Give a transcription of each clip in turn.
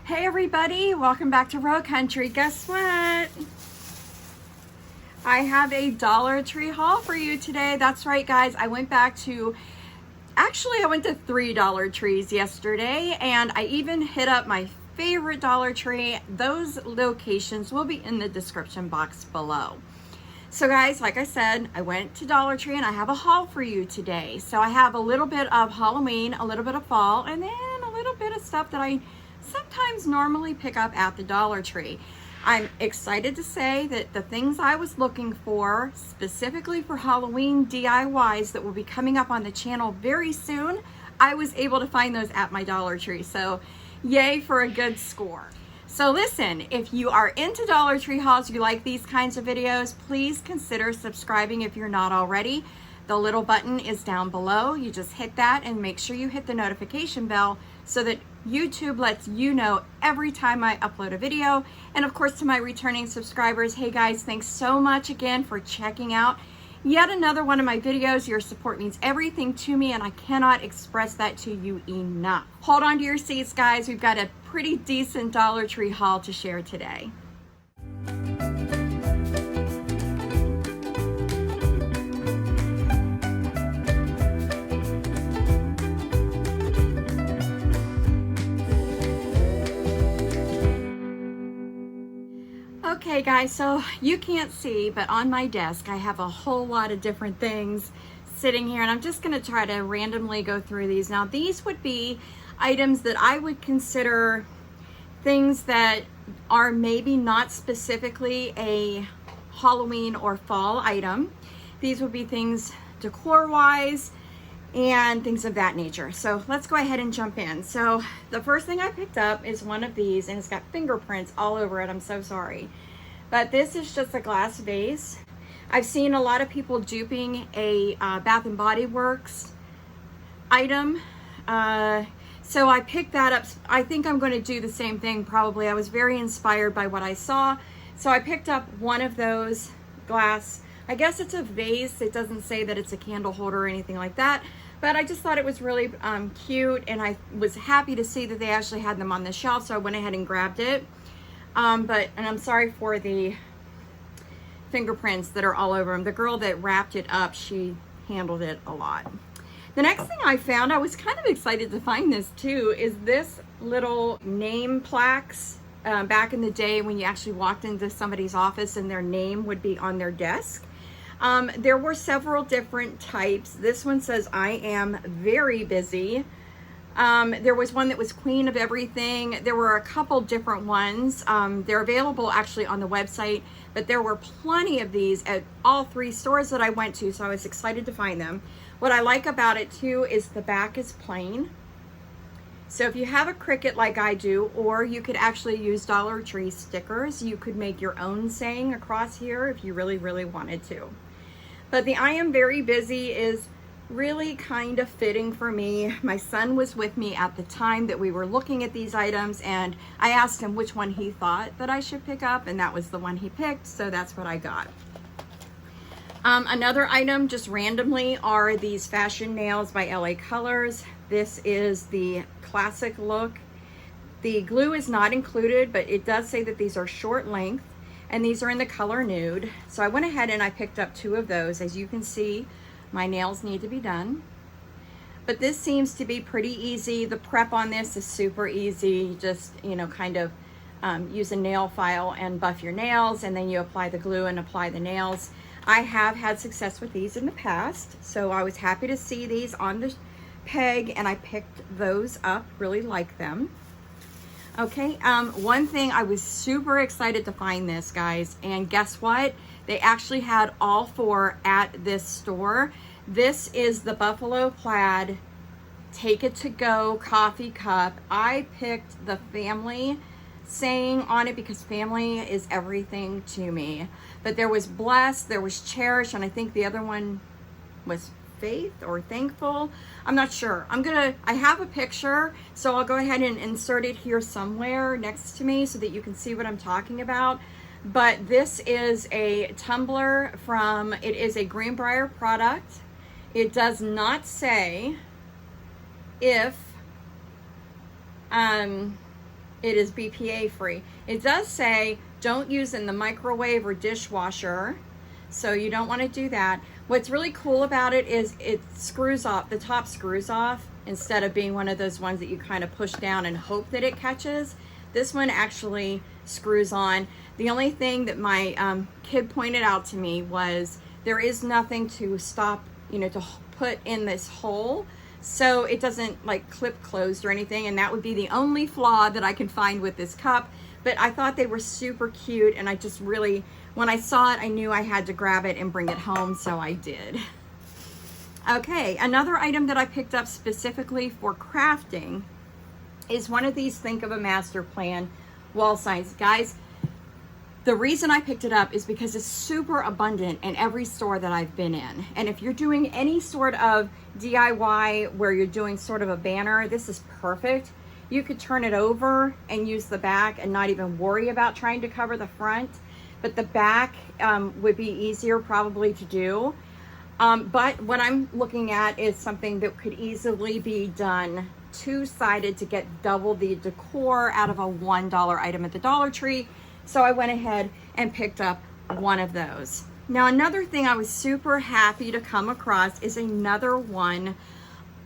Hey everybody, welcome back to Rowe Country. Guess what? I have a Dollar Tree haul for you today. That's right, guys. I went to 3 Dollar Trees yesterday, and I even hit up my favorite Dollar Tree. Those locations will be in the description box below. So guys, like I said, I went to Dollar Tree and I have a haul for you today. So I have a little bit of Halloween, a little bit of fall, and then a little bit of stuff that I sometimes normally pick up at the Dollar Tree. I'm excited to say that the things I was looking for, specifically for Halloween DIYs that will be coming up on the channel very soon, I was able to find those at my Dollar Tree. So yay for a good score. So listen, if you are into Dollar Tree hauls, you like these kinds of videos, please consider subscribing if you're not already. The little button is down below. You just hit that and make sure you hit the notification bell so that YouTube lets you know every time I upload a video. And of course, to my returning subscribers, hey guys, thanks so much again for checking out yet another one of my videos. Your support means everything to me, and I cannot express that to you enough. Hold on to your seats, guys. We've got a pretty decent Dollar Tree haul to share today. Okay guys, so you can't see, but on my desk I have a whole lot of different things sitting here, and I'm just going to try to randomly go through these. Now these would be items that I would consider things that are maybe not specifically a Halloween or fall item. These would be things decor wise and things of that nature. So let's go ahead and jump in. So the first thing I picked up is one of these, and it's got fingerprints all over it. I'm so sorry. But this is just a glass vase. I've seen a lot of people duping a Bath and Body Works item. So I picked that up. I think I'm going to do the same thing probably. I was very inspired by what I saw. So I picked up one of those glass. I guess it's a vase. It doesn't say that it's a candle holder or anything like that. But I just thought it was really cute, and I was happy to see that they actually had them on the shelf. So I went ahead and grabbed it. And I'm sorry for the fingerprints that are all over them. The girl that wrapped it up, she handled it a lot. The next thing I found, I was kind of excited to find this too, is this little name plaques. Back in the day when you actually walked into somebody's office and their name would be on their desk. There were several different types. This one says, "I am very busy." There was one that was Queen of Everything. There were a couple different ones. They're available actually on the website, but there were plenty of these at all 3 stores that I went to, so I was excited to find them. What I like about it too is the back is plain. So if you have a Cricut like I do, or you could actually use Dollar Tree stickers, you could make your own saying across here if you really, really wanted to. But the "I am very busy" is really kind of fitting for me. My son was with me at the time that we were looking at these items, and I asked him which one he thought that I should pick up, and that was the one he picked, so that's what I got. Another item just randomly are these fashion nails by LA Colors. This is the classic look. The glue is not included, but it does say that these are short length, and these are in the color nude. So I went ahead and I picked up 2 of those. As you can see, my nails need to be done, but this seems to be pretty easy. The prep on this is super easy. You just, kind of use a nail file and buff your nails, and then you apply the glue and apply the nails. I have had success with these in the past, so I was happy to see these on the peg, and I picked those up. Really like them. Okay, one thing, I was super excited to find this, guys, and guess what? They actually had all 4 at this store. This is the Buffalo Plaid Take It To Go coffee cup. I picked the family saying on it because family is everything to me. But there was blessed, there was cherish, and I think the other one was faith or thankful. I'm not sure. I have a picture, so I'll go ahead and insert it here somewhere next to me so that you can see what I'm talking about. But this is a tumbler it is a Greenbrier product. It does not say if It is BPA free. It does say don't use in the microwave or dishwasher, so you don't want to do that. What's really cool about it is it screws off, the top screws off, instead of being one of those ones that you kind of push down and hope that it catches. This one actually screws on. The only thing that my kid pointed out to me was there is nothing to stop, you know, to put in this hole, so it doesn't like clip closed or anything, and that would be the only flaw that I can find with this cup. But I thought they were super cute, and I just really, when I saw it, I knew I had to grab it and bring it home, so I did. Okay, another item that I picked up specifically for crafting is one of these Think of a Master Plan wall signs. Guys, the reason I picked it up is because it's super abundant in every store that I've been in. And if you're doing any sort of DIY where you're doing sort of a banner, this is perfect. You could turn it over and use the back and not even worry about trying to cover the front. But the back would be easier probably to do. But what I'm looking at is something that could easily be done two-sided to get double the decor out of a $1 item at the Dollar Tree. So I went ahead and picked up one of those. Now, another thing I was super happy to come across is another one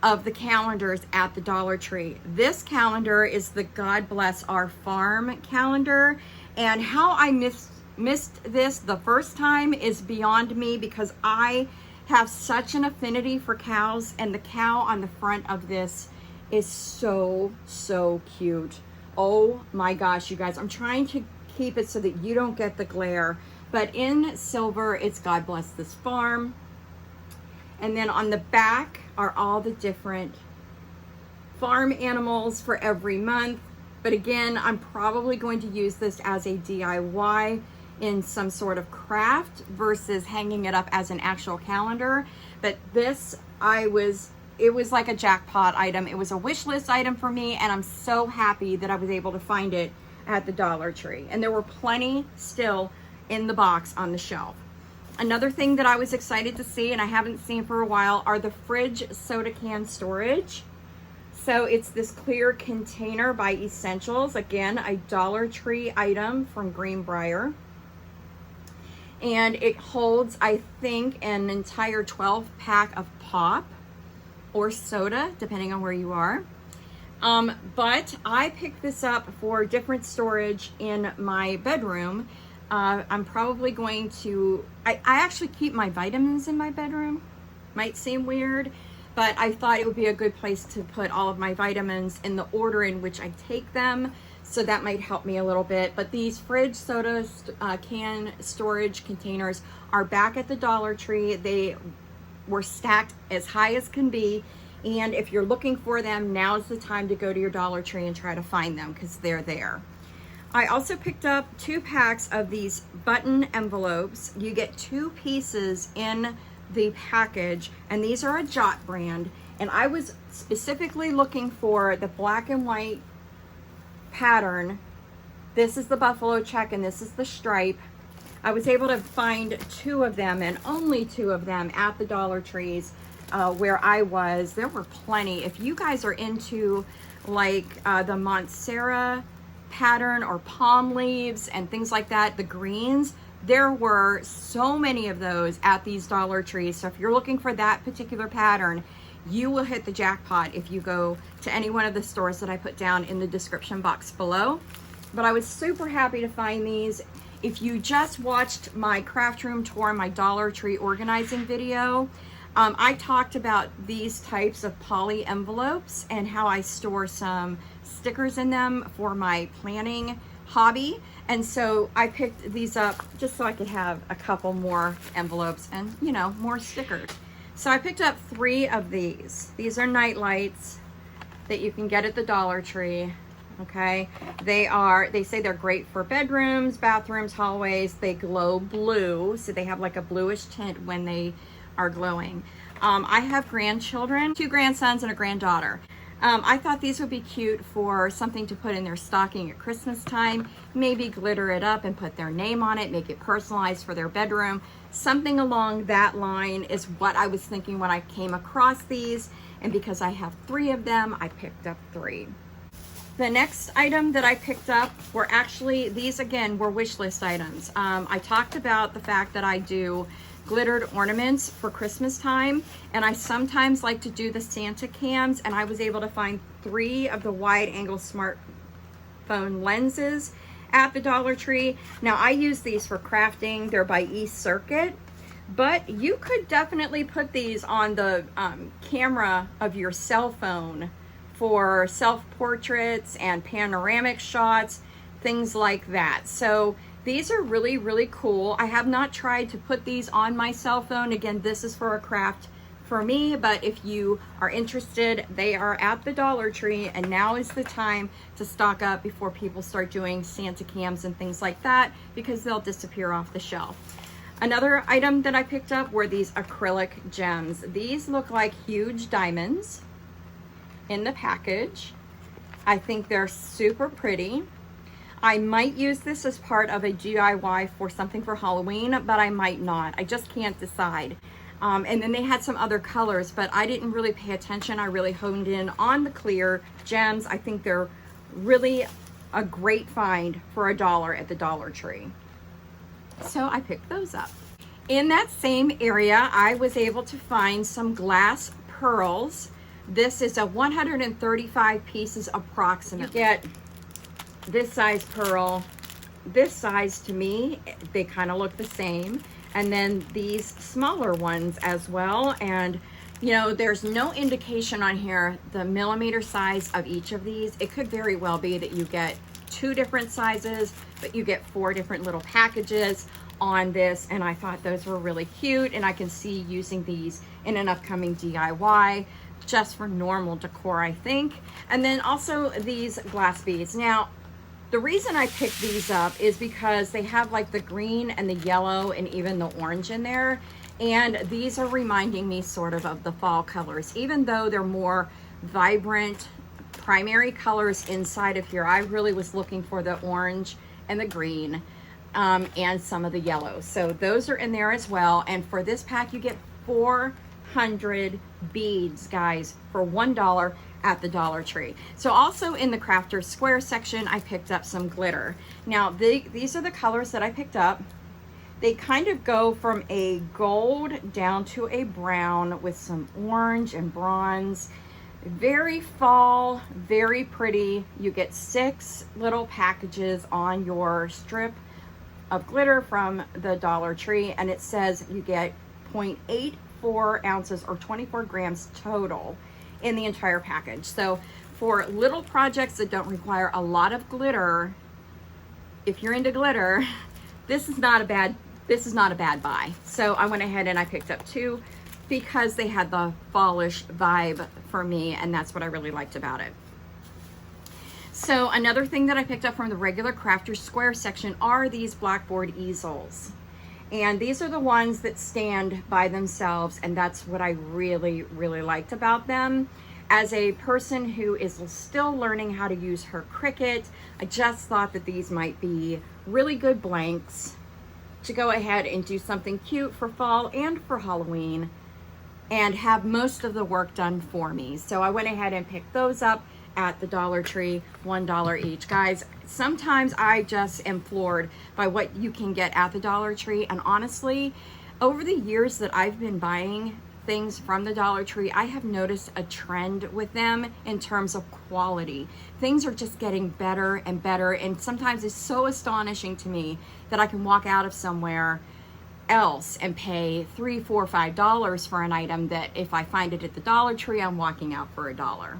of the calendars at the Dollar Tree. This calendar is the God Bless Our Farm calendar. And how I missed this the first time is beyond me, because I have such an affinity for cows, and the cow on the front of this is so, so cute. Oh my gosh, you guys, I'm trying to keep it so that you don't get the glare, but in silver, it's God Bless This Farm. And then on the back are all the different farm animals for every month. But again, I'm probably going to use this as a DIY in some sort of craft versus hanging it up as an actual calendar. But this, it was like a jackpot item. It was a wish list item for me, and I'm so happy that I was able to find it at the Dollar Tree. And there were plenty still in the box on the shelf. Another thing that I was excited to see, and I haven't seen for a while, are the fridge soda can storage. So it's this clear container by Essentials. Again, a Dollar Tree item from Greenbrier. And it holds, I think, an entire 12-pack of pop or soda, depending on where you are. But I picked this up for different storage in my bedroom. I'm probably going to, I actually keep my vitamins in my bedroom. Might seem weird, but I thought it would be a good place to put all of my vitamins in the order in which I take them. So that might help me a little bit. But these fridge soda can storage containers are back at the Dollar Tree. They were stacked as high as can be. And if you're looking for them, now's the time to go to your Dollar Tree and try to find them, because they're there. I also picked up 2 packs of these button envelopes. You get 2 pieces in the package, and these are a Jot brand. And I was specifically looking for the black and white pattern. This is the buffalo check and this is the stripe. I was able to find 2 of them, and only 2 of them, at the Dollar Trees where I was. There were plenty. If you guys are into like the Montserrat pattern or palm leaves and things like that, the greens, there were so many of those at these Dollar Trees. So if you're looking for that particular pattern, you will hit the jackpot if you go to any one of the stores that I put down in the description box below. But I was super happy to find these. If you just watched my craft room tour, my Dollar Tree organizing video, I talked about these types of poly envelopes and how I store some stickers in them for my planning hobby. And so I picked these up just so I could have a couple more envelopes and, you know, more stickers. So I picked up 3 of these. These are night lights that you can get at the Dollar Tree. Okay, they say they're great for bedrooms, bathrooms, hallways. They glow blue, so they have like a bluish tint when they are glowing. I have grandchildren, 2 grandsons and a granddaughter. I thought these would be cute for something to put in their stocking at Christmas time. Maybe glitter it up and put their name on it, make it personalized for their bedroom. Something along that line is what I was thinking when I came across these. And because I have 3 of them, I picked up 3. The next item that I picked up were actually, these again were wish list items. I talked about the fact that I do glittered ornaments for Christmas time, and I sometimes like to do the Santa cams, and I was able to find 3 of the wide angle smartphone lenses at the Dollar Tree. Now I use these for crafting. They're by Circuit, but you could definitely put these on the camera of your cell phone for self-portraits and panoramic shots, things like that. So these are really, really cool. I have not tried to put these on my cell phone. Again, this is for a craft for me, but if you are interested, they are at the Dollar Tree, and now is the time to stock up before people start doing Santa cams and things like that, because they'll disappear off the shelf. Another item that I picked up were these acrylic gems. These look like huge diamonds in the package. I think they're super pretty. I might use this as part of a DIY for something for Halloween, but I might not. I just can't decide. And then they had some other colors, but I didn't really pay attention. I really honed in on the clear gems. I think they're really a great find for $1 at the Dollar Tree. So I picked those up. In that same area, I was able to find some glass pearls. This is a 135 pieces approximately. You get this size pearl, this size. To me, they kind of look the same, and then these smaller ones as well. And you know, there's no indication on here the millimeter size of each of these. It could very well be that you get 2 different sizes, but you get 4 different little packages on this, and I thought those were really cute, and I can see using these in an upcoming DIY just for normal decor, I think. And then also these glass beads. Now, the reason I picked these up is because they have like the green and the yellow and even the orange in there, and these are reminding me sort of the fall colors, even though they're more vibrant primary colors inside of here. I really was looking for the orange and the green and some of the yellow, so those are in there as well. And for this pack, you get 400 beads, guys, for $1 at the Dollar Tree. So also in the Crafter's Square section, I picked up some glitter. Now these are the colors that I picked up. They kind of go from a gold down to a brown with some orange and bronze. Very fall, very pretty. You get 6 little packages on your strip of glitter from the Dollar Tree, and it says you get 0.84 ounces or 24 grams total in the entire package. So for little projects that don't require a lot of glitter, if you're into glitter, this is not a bad buy. So I went ahead and I picked up 2 because they had the fallish vibe for me, and that's what I really liked about it. So another thing that I picked up from the regular Crafter's Square section are these Blackboard easels. And these are the ones that stand by themselves, and that's what I really, really liked about them. As a person who is still learning how to use her Cricut, I just thought that these might be really good blanks to go ahead and do something cute for fall and for Halloween and have most of the work done for me. So I went ahead and picked those up at the Dollar Tree, $1 each. Guys, sometimes I just am floored by what you can get at the Dollar Tree, and honestly, over the years that I've been buying things from the Dollar Tree, I have noticed a trend with them in terms of quality. Things are just getting better and better, and sometimes it's so astonishing to me that I can walk out of somewhere else and pay $3, $4, $5 for an item that if I find it at the Dollar Tree, I'm walking out for $1.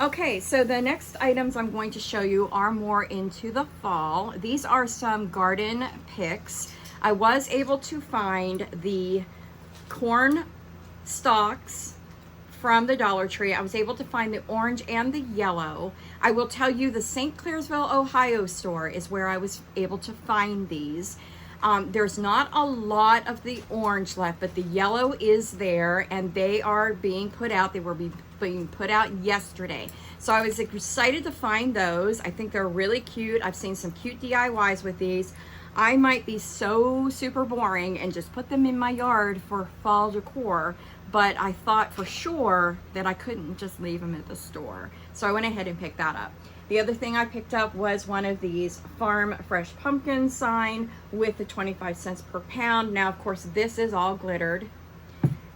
Okay, so the next items I'm going to show you are more into the fall. These are some garden picks. I was able to find the corn stalks from the Dollar Tree. I was able to find the orange and the yellow. I will tell you the St. Clairsville, Ohio store is where I was able to find these. There's not a lot of the orange left, but the yellow is there, and they are being put out. They were being put out yesterday. So I was excited to find those. I think they're really cute. I've seen some cute DIYs with these. I might be so super boring and just put them in my yard for fall decor, but I thought for sure that I couldn't just leave them at the store. So I went ahead and picked that up. The other thing I picked up was one of these Farm Fresh Pumpkin sign with the 25 cents per pound. Now, of course, this is all glittered,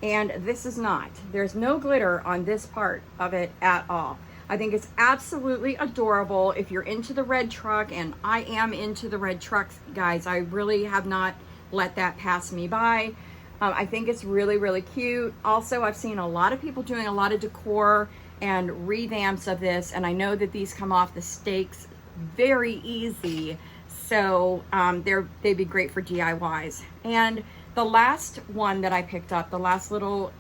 and this is not. There's no glitter on this part of it at all. I think it's absolutely adorable. If you're into the red truck, and I am into the red trucks, guys, I really have not let that pass me by. I think it's really, really cute. Also, I've seen a lot of people doing a lot of decor and revamps of this, and I know that these come off the stakes very easy, so they'd be great for DIYs. And the last one that I picked up, the last little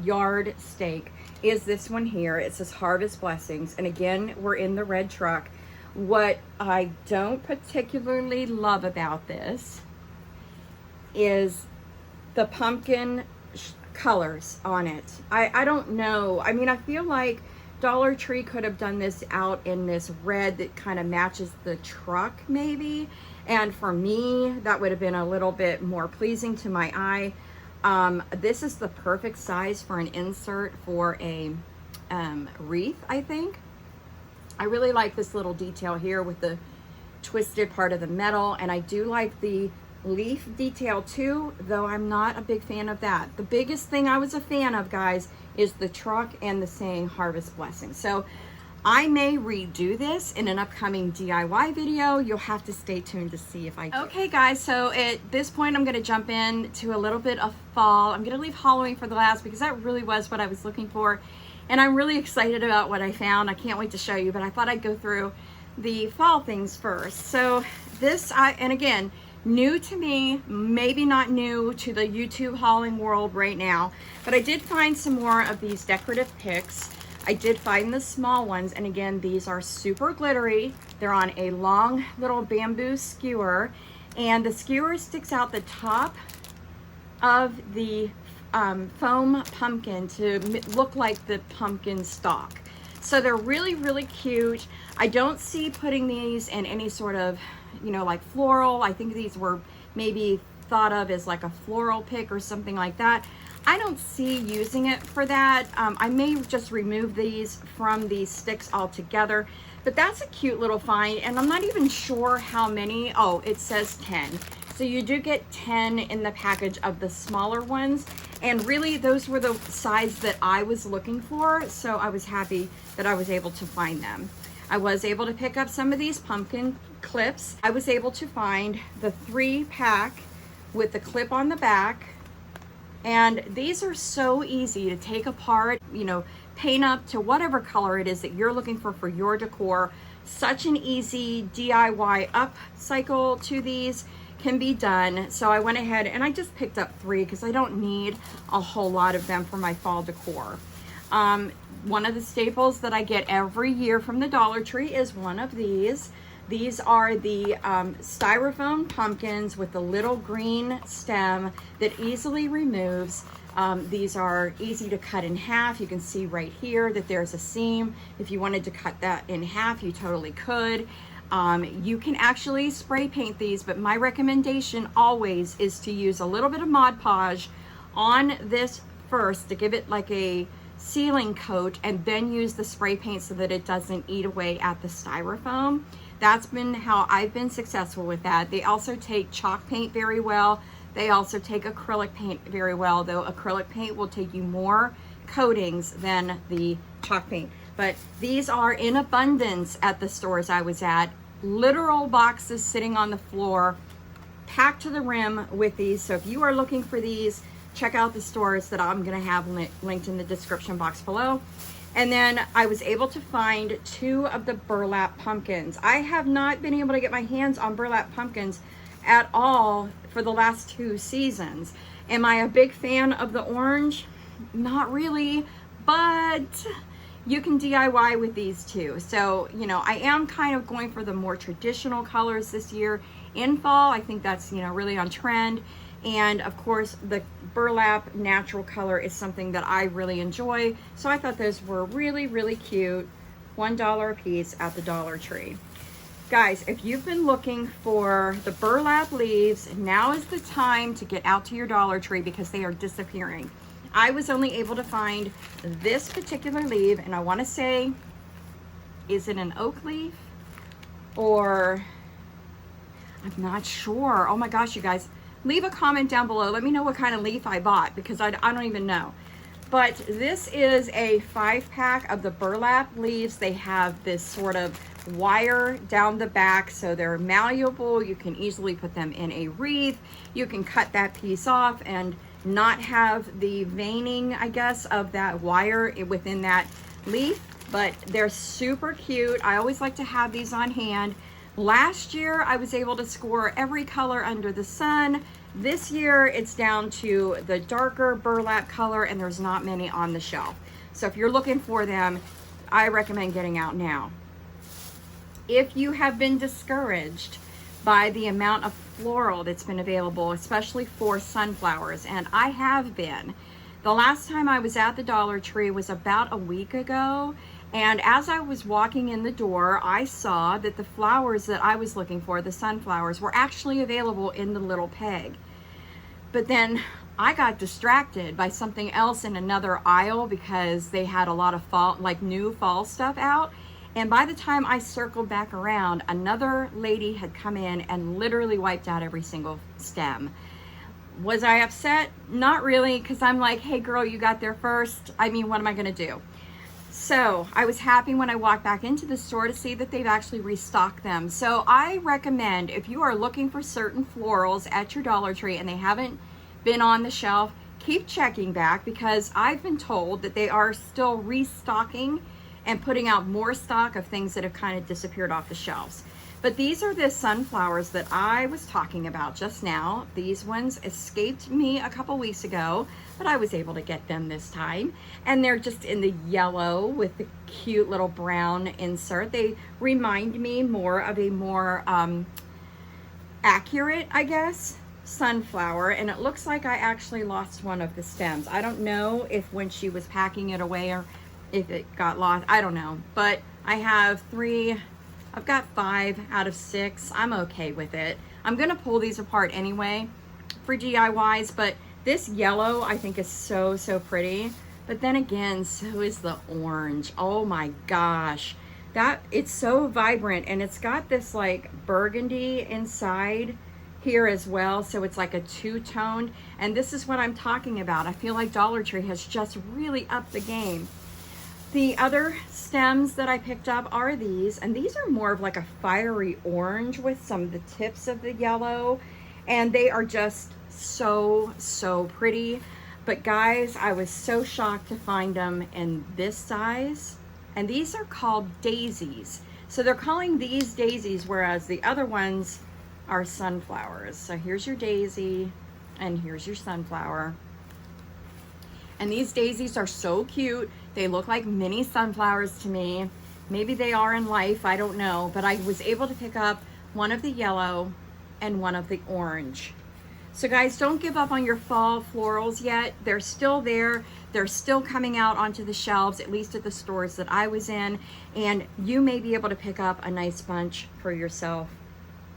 yard stake, is this one here. It says Harvest Blessings, and again, we're in the red truck. What I don't particularly love about this is the pumpkin colors on it. I don't know. I mean, I feel like Dollar Tree could have done this out in this red that kind of matches the truck maybe. And for me, that would have been a little bit more pleasing to my eye. This is the perfect size for an insert for a wreath, I think. I really like this little detail here with the twisted part of the metal, and I do like the leaf detail too, though I'm not a big fan of that. The biggest thing I was a fan of, guys, is the truck and the saying Harvest Blessings. So I may redo this in an upcoming DIY video. You'll have to stay tuned to see if I do. Okay guys, so at this point I'm going to jump in to a little bit of fall. I'm going to leave Halloween for the last because that really was what I was looking for, and I'm really excited about what I found. I can't wait to show you, but I thought I'd go through the fall things first. So this, and again, new to me, maybe not new to the YouTube hauling world right now, but I did find some more of these decorative picks. I did find the small ones, and again, these are super glittery. They're on a long little bamboo skewer, and the skewer sticks out the top of the foam pumpkin to look like the pumpkin stalk. So they're really, really cute. I don't see putting these in any sort of, you know, like floral. I think these were maybe thought of as like a floral pick or something like that. I don't see using it for that. I may just remove these from these sticks altogether, but that's a cute little find, and I'm not even sure how many. Oh, it says 10. So you do get 10 in the package of the smaller ones, and really those were the size that I was looking for, so I was happy that I was able to find them. I was able to pick up some of these pumpkin clips. I was able to find the 3-pack with the clip on the back, and these are so easy to take apart, you know, paint up to whatever color it is that you're looking for your decor. Such an easy DIY upcycle to these can be done. So I went ahead and I just picked up 3 because I don't need a whole lot of them for my fall decor. One of the staples that I get every year from the Dollar Tree is one of these. These are the styrofoam pumpkins with the little green stem that easily removes. These are easy to cut in half. You can see right here that there's a seam. If you wanted to cut that in half, you totally could. You can actually spray paint these, but my recommendation always is to use a little bit of Mod Podge on this first to give it like a sealing coat, and then use the spray paint so that it doesn't eat away at the styrofoam. That's been how I've been successful with that. They also take chalk paint very well. They also take acrylic paint very well, though acrylic paint will take you more coatings than the chalk paint. But these are in abundance at the stores I was at. Literal boxes sitting on the floor, packed to the rim with these. So if you are looking for these, check out the stores that I'm gonna have linked in the description box below. And then I was able to find 2 of the burlap pumpkins. I have not been able to get my hands on burlap pumpkins at all for the last 2 seasons. Am I a big fan of the orange? Not really, but you can DIY with these too. So, you know, I am kind of going for the more traditional colors this year in fall. I think that's, you know, really on trend. And of course, the burlap natural color is something that I really enjoy. So I thought those were really, really cute. $1 a piece at the Dollar Tree. Guys, if you've been looking for the burlap leaves, now is the time to get out to your Dollar Tree because they are disappearing. I was only able to find this particular leaf, and I want to say is it an oak leaf or I'm not sure. Oh my gosh, you guys, leave a comment down below. Let me know what kind of leaf I bought because I don't even know. But this is a 5-pack of the burlap leaves. They have this sort of wire down the back, so they're malleable. You can easily put them in a wreath. You can cut that piece off and not have the veining, I guess, of that wire within that leaf, but they're super cute. I always like to have these on hand. Last year, I was able to score every color under the sun. This year, it's down to the darker burlap color, and there's not many on the shelf. So if you're looking for them, I recommend getting out now. If you have been discouraged by the amount of floral that's been available, especially for sunflowers, and I have been. The last time I was at the Dollar Tree was about a week ago, and as I was walking in the door, I saw that the flowers that I was looking for, the sunflowers, were actually available in the little peg. But then I got distracted by something else in another aisle because they had a lot of fall, like new fall stuff out. And by the time I circled back around, another lady had come in and literally wiped out every single stem. Was I upset? Not really, because I'm like, hey girl, you got there first. I mean, what am I gonna do? So I was happy when I walked back into the store to see that they've actually restocked them. So I recommend, if you are looking for certain florals at your Dollar Tree and they haven't been on the shelf, keep checking back, because I've been told that they are still restocking and putting out more stock of things that have kind of disappeared off the shelves. But these are the sunflowers that I was talking about just now. These ones escaped me a couple weeks ago, but I was able to get them this time. And they're just in the yellow with the cute little brown insert. They remind me more of a more accurate, I guess, sunflower. And it looks like I actually lost one of the stems. I don't know if when she was packing it away or if it got lost, I don't know. But I have I've got 5 out of 6. I'm okay with it. I'm gonna pull these apart anyway for DIYs, but this yellow I think is so pretty. But then again, so is the orange. Oh my gosh. It's so vibrant, and it's got this like burgundy inside here as well, so it's like a two-toned, and this is what I'm talking about. I feel like Dollar Tree has just really upped the game. The other stems that I picked up are these, and these are more of like a fiery orange with some of the tips of the yellow, and they are just so pretty. But guys, I was so shocked to find them in this size, and these are called daisies. So they're calling these daisies, whereas the other ones are sunflowers. So here's your daisy, and here's your sunflower. And these daisies are so cute. They look like mini sunflowers to me. Maybe they are in life, I don't know. But I was able to pick up one of the yellow and one of the orange. So guys, don't give up on your fall florals yet. They're still there. They're still coming out onto the shelves, at least at the stores that I was in. And you may be able to pick up a nice bunch for yourself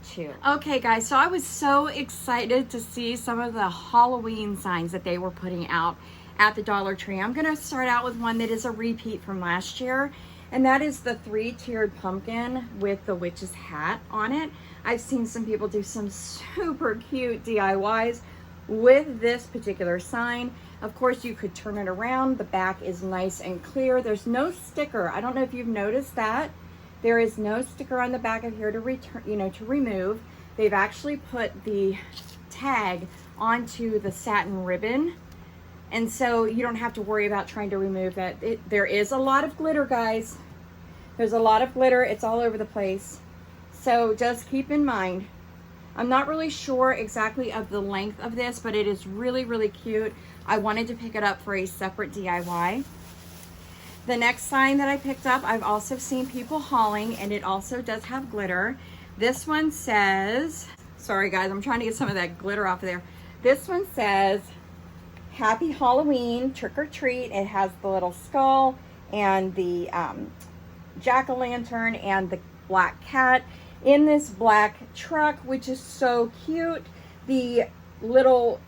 too. Okay guys, so I was so excited to see some of the Halloween signs that they were putting out at the Dollar Tree. I'm gonna start out with one that is a repeat from last year, and that is the 3-tiered pumpkin with the witch's hat on it. I've seen some people do some super cute DIYs with this particular sign. Of course, you could turn it around. The back is nice and clear. There's no sticker. I don't know if you've noticed that. There is no sticker on the back of here to return, to remove. They've actually put the tag onto the satin ribbon, and so you don't have to worry about trying to remove that. There is a lot of glitter, guys. There's a lot of glitter. It's all over the place. So just keep in mind, I'm not really sure exactly of the length of this, but it is really cute. I wanted to pick it up for a separate DIY. The next sign that I picked up, I've also seen people hauling, and it also does have glitter. This one says, sorry guys, I'm trying to get some of that glitter off of there. This one says, Happy Halloween, trick or treat. It has the little skull and the jack-o'-lantern and the black cat in this black truck, which is so cute. The little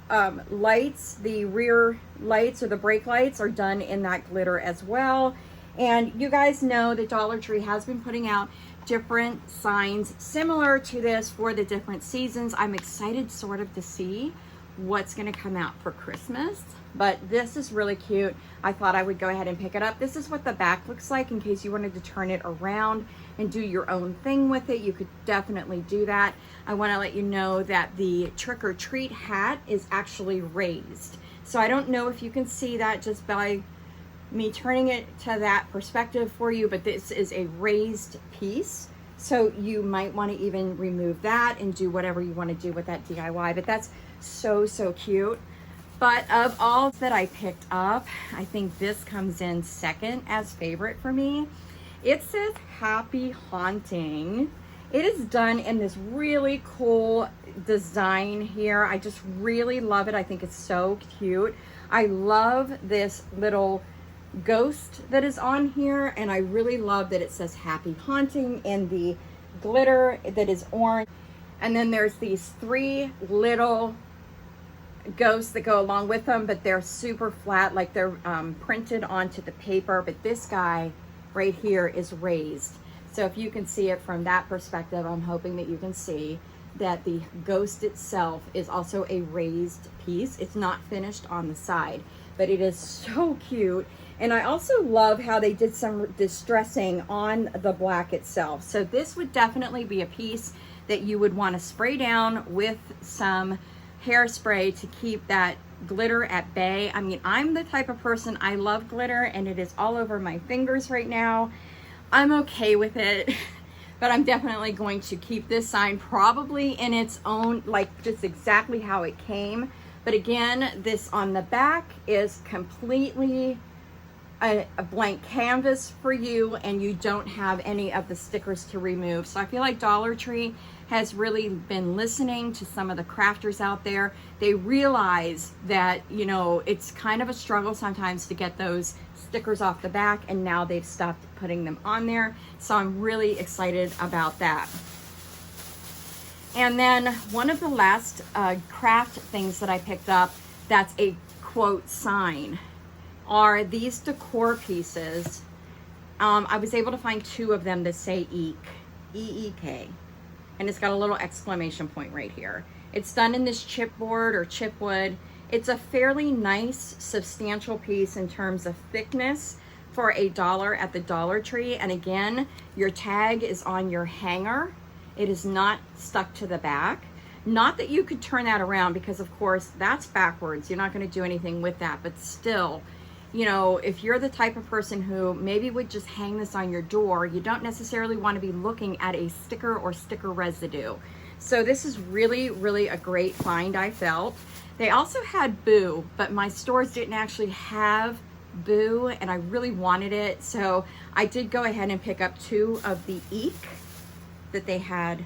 lights, the rear lights or the brake lights, are done in that glitter as well. And you guys know that Dollar Tree has been putting out different signs similar to this for the different seasons. I'm excited sort of to see what's going to come out for Christmas, but this is really cute. I thought I would go ahead and pick it up. This is what the back looks like in case you wanted to turn it around and do your own thing with it. You could definitely do that. I want to let you know that the trick or treat hat is actually raised. So I don't know if you can see that just by me turning it to that perspective for you, but this is a raised piece. So you might want to even remove that and do whatever you want to do with that DIY, but that's so cute. But of all that I picked up, I think this comes in second as favorite for me. It says Happy Haunting. It is done in this really cool design here. I just really love it. I think it's so cute. I love this little ghost that is on here, and I really love that it says Happy Haunting and the glitter that is orange. And then there's these 3 little ghosts that go along with them, but they're super flat, like they're printed onto the paper. But this guy right here is raised. So if you can see it from that perspective, I'm hoping that you can see that the ghost itself is also a raised piece. It's not finished on the side, but it is so cute. And I also love how they did some distressing on the black itself. So this would definitely be a piece that you would want to spray down with some hairspray to keep that glitter at bay. I mean, I'm the type of person, I love glitter, and it is all over my fingers right now. I'm okay with it, but I'm definitely going to keep this sign probably in its own, like just exactly how it came. But again, this on the back is completely a blank canvas for you, and you don't have any of the stickers to remove. So I feel like Dollar Tree has really been listening to some of the crafters out there. They realize that, you know, it's kind of a struggle sometimes to get those stickers off the back, and now they've stopped putting them on there. So I'm really excited about that. And then one of the last craft things that I picked up that's a quote sign are these decor pieces. I was able to find 2 of them that say EEK, E-E-K, and it's got a little exclamation point right here. It's done in this chipboard or chipwood. It's a fairly nice, substantial piece in terms of thickness for $1 at the Dollar Tree. And again, your tag is on your hanger. It is not stuck to the back. Not that you could turn that around, because of course that's backwards. You're not going to do anything with that, but still, you know, if you're the type of person who maybe would just hang this on your door, you don't necessarily want to be looking at a sticker or sticker residue. So this is really a great find, I felt. They also had Boo, but my stores didn't actually have Boo, and I really wanted it. So I did go ahead and pick up 2 of the Eek that they had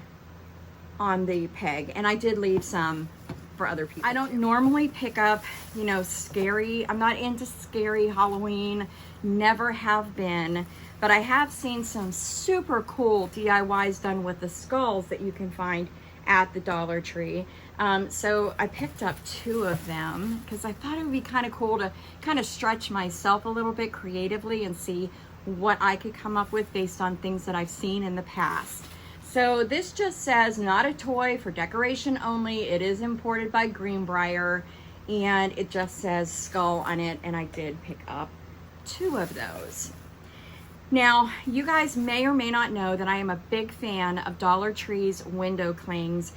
on the peg, and I did leave some for other people. I don't normally pick up, you know, scary. I'm not into scary Halloween, never have been, but I have seen some super cool DIYs done with the skulls that you can find at the Dollar Tree. So I picked up 2 of them because I thought it would be kind of cool to kind of stretch myself a little bit creatively and see what I could come up with based on things that I've seen in the past. So this just says not a toy, for decoration only. It is imported by Greenbrier, and it just says skull on it, and I did pick up 2 of those. Now, you guys may or may not know that I am a big fan of Dollar Tree's window clings,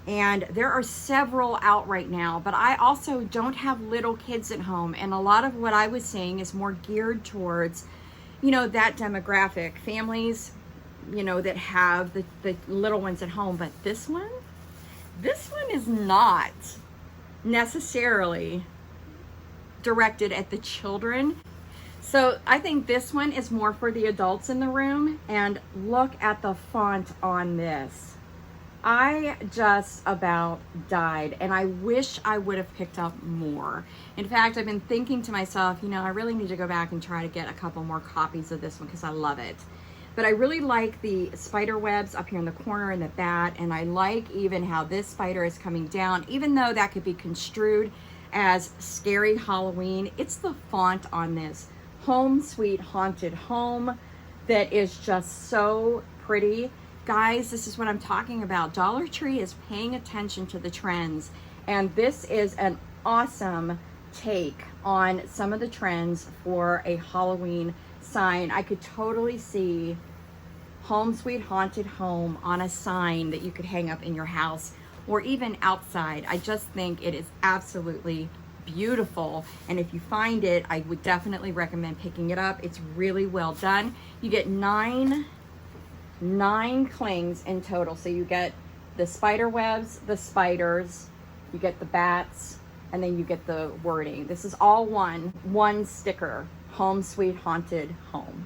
and there are several out right now, but I also don't have little kids at home, and a lot of what I was seeing is more geared towards, you know, that demographic, families, you know, that have the little ones at home. But this one is not necessarily directed at the children. So I think this one is more for the adults in the room. And look at the font on this. I just about died, and I wish I would have picked up more. In fact, I've been thinking to myself, you know, I really need to go back and try to get a couple more copies of this one because I love it. But I really like the spider webs up here in the corner and the bat, and I like even how this spider is coming down, even though that could be construed as scary Halloween. It's the font on this. home sweet haunted home that is just so pretty. Guys, this is what I'm talking about. Dollar Tree is paying attention to the trends, and this is an awesome take on some of the trends for a Halloween sign. I could totally see home sweet haunted home on a sign that you could hang up in your house or even outside. I just think it is absolutely beautiful, and if you find it, I would definitely recommend picking it up. It's really well done. You get nine clings in total, so you get the spider webs, the spiders, you get the bats, and then you get the wording. This is all one sticker, home sweet haunted home.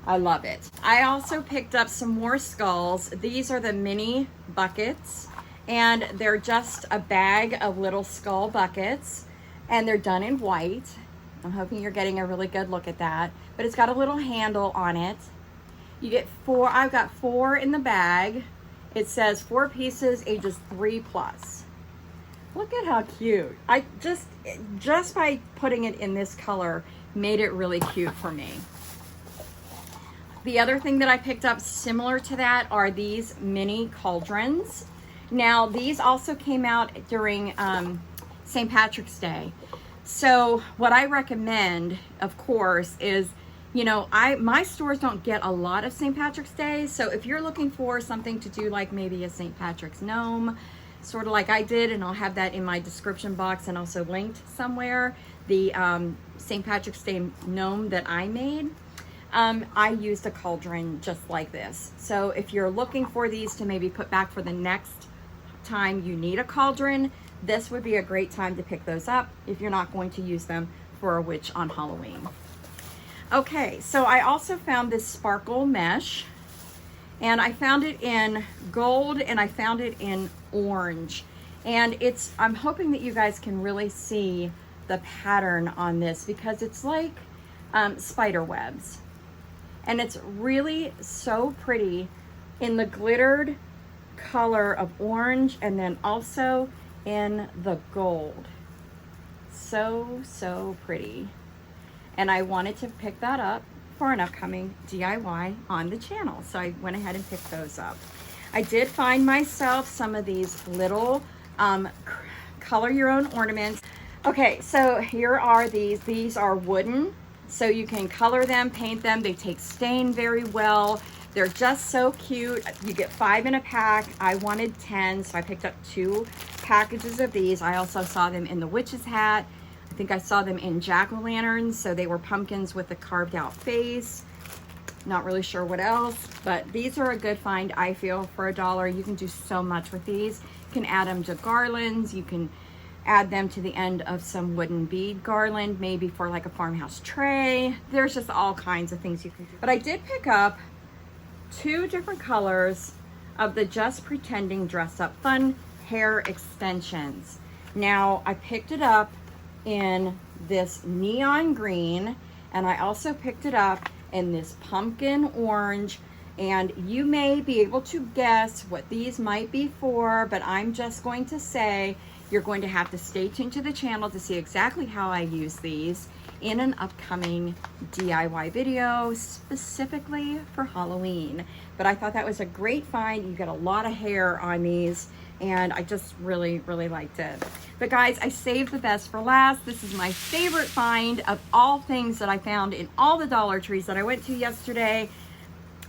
I love it. I also picked up some more skulls. These are the mini buckets, and they're just a bag of little skull buckets, and they're done in white. I'm hoping you're getting a really good look at that, but it's got a little handle on it. You get 4, I've got 4 in the bag. It says 4 pieces, ages 3+. Look at how cute. I just by putting it in this color made it really cute for me. The other thing that I picked up similar to that are these mini cauldrons. Now, these also came out during St. Patrick's Day. So what I recommend, of course, is, you know, my stores don't get a lot of St. Patrick's Day. So if you're looking for something to do like maybe a St. Patrick's gnome, sort of like I did, and I'll have that in my description box and also linked somewhere, the St. Patrick's Day gnome that I made, I used a cauldron just like this. So if you're looking for these to maybe put back for the next time you need a cauldron, this would be a great time to pick those up if you're not going to use them for a witch on Halloween. Okay, so I also found this sparkle mesh, and I found it in gold and I found it in orange, and I'm hoping that you guys can really see the pattern on this because it's like spider webs, and it's really so pretty in the glittered color of orange and then also in the gold. So pretty, and I wanted to pick that up for an upcoming DIY on the channel, so I went ahead and picked those up. I did find myself some of these little color your own ornaments. Okay, so here are these are wooden, so you can color them, paint them. They take stain very well. They're just so cute. You get 5 in a pack. I wanted 10, so I picked up 2 packages of these. I also saw them in the witch's hat. I think I saw them in jack-o'-lanterns, so they were pumpkins with a carved out face. Not really sure what else, but these are a good find, I feel, for $1. You can do so much with these. You can add them to garlands. You can add them to the end of some wooden bead garland, maybe for like a farmhouse tray. There's just all kinds of things you can do. But I did pick up 2 different colors of the Just Pretending Dress Up Fun hair extensions. Now, I picked it up in this neon green, and I also picked it up in this pumpkin orange, and you may be able to guess what these might be for, but I'm just going to say you're going to have to stay tuned to the channel to see exactly how I use these in an upcoming DIY video specifically for Halloween. But I thought that was a great find. You get a lot of hair on these, and I just really liked it. But guys, I saved the best for last. This is my favorite find of all things that I found in all the Dollar Trees that I went to yesterday,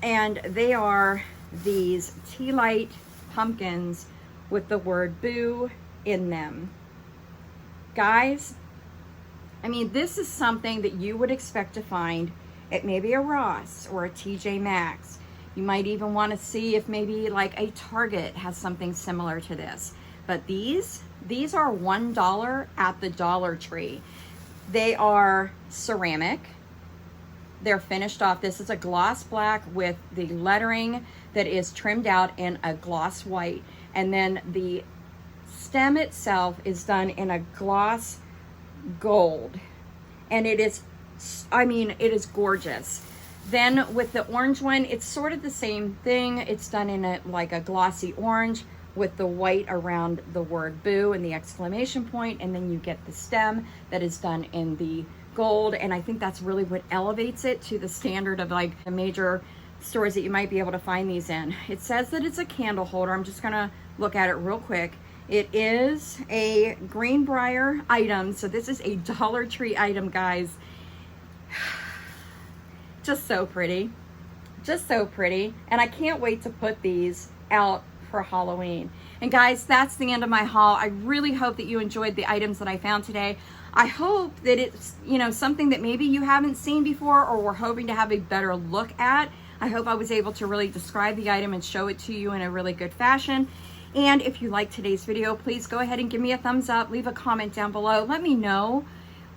and they are these Tealight pumpkins with the word boo in them. Guys, I mean, this is something that you would expect to find at maybe a Ross or a TJ Maxx. You might even want to see if maybe like a Target has something similar to this. But these are $1 at the Dollar Tree. They are ceramic. They're finished off. This is a gloss black with the lettering that is trimmed out in a gloss white. And then the stem itself is done in a gloss gold. And it is, I mean, it is gorgeous. Then with the orange one, it's sort of the same thing. It's done in a like a glossy orange with the white around the word boo and the exclamation point, and then you get the stem that is done in the gold, and I think that's really what elevates it to the standard of like the major stores that you might be able to find these in. It says that it's a candle holder. I'm just gonna look at it real quick. It is a Greenbrier item, so this is a Dollar Tree item, guys. Just so pretty, just so pretty, and I can't wait to put these out for Halloween. And guys, that's the end of my haul. I really hope that you enjoyed the items that I found today. I hope that it's, you know, something that maybe you haven't seen before or were hoping to have a better look at. I hope I was able to really describe the item and show it to you in a really good fashion. And if you liked today's video, please go ahead and give me a thumbs up, leave a comment down below. Let me know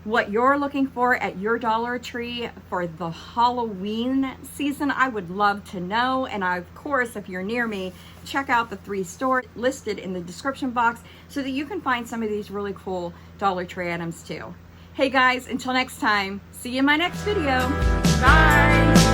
what you're looking for at your Dollar Tree for the Halloween season. I would love to know. And of course, if you're near me, check out the 3 stores listed in the description box so that you can find some of these really cool Dollar Tree items too. Hey guys, until next time, see you in my next video. Bye.